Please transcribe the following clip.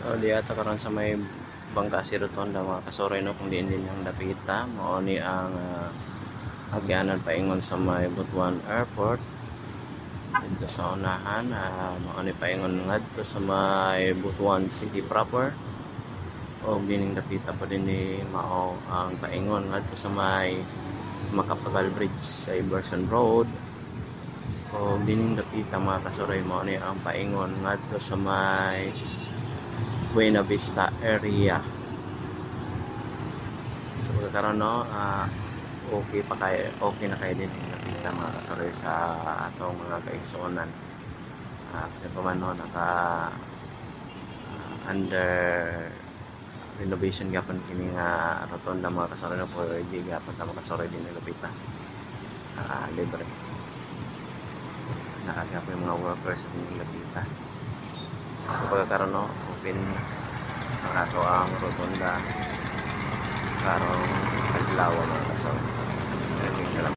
So di ata karon sa may bangka si Rotonda mga kasuroy no kung diin din ang dapita mao ni ang agyanan paingon sa may Butuan Airport dito sa unahan mao ni paingon ngadto sa may Butuan City proper o dining dapita pa din ni mao ang paingon ngadto sa may Macapagal Bridge sa Iverson Road o dining dapita mga kasuroy mao ni ang paingon ngadto sa may Buena Vista area. So karon no okay na kayo din nakita mga kasuroy sa atong mga kaigsuonan. Kasi pa man no naka under renovation gapon kini nga rotonda mga kasuroy no for di gapon ta mga kasuroy din nilupita. Libre. Nakagap yung mga workers sa nilupita. So pagkakaroon no open ang ato ang rotonda karong adlaw mga kasuroy. Maraming salamat.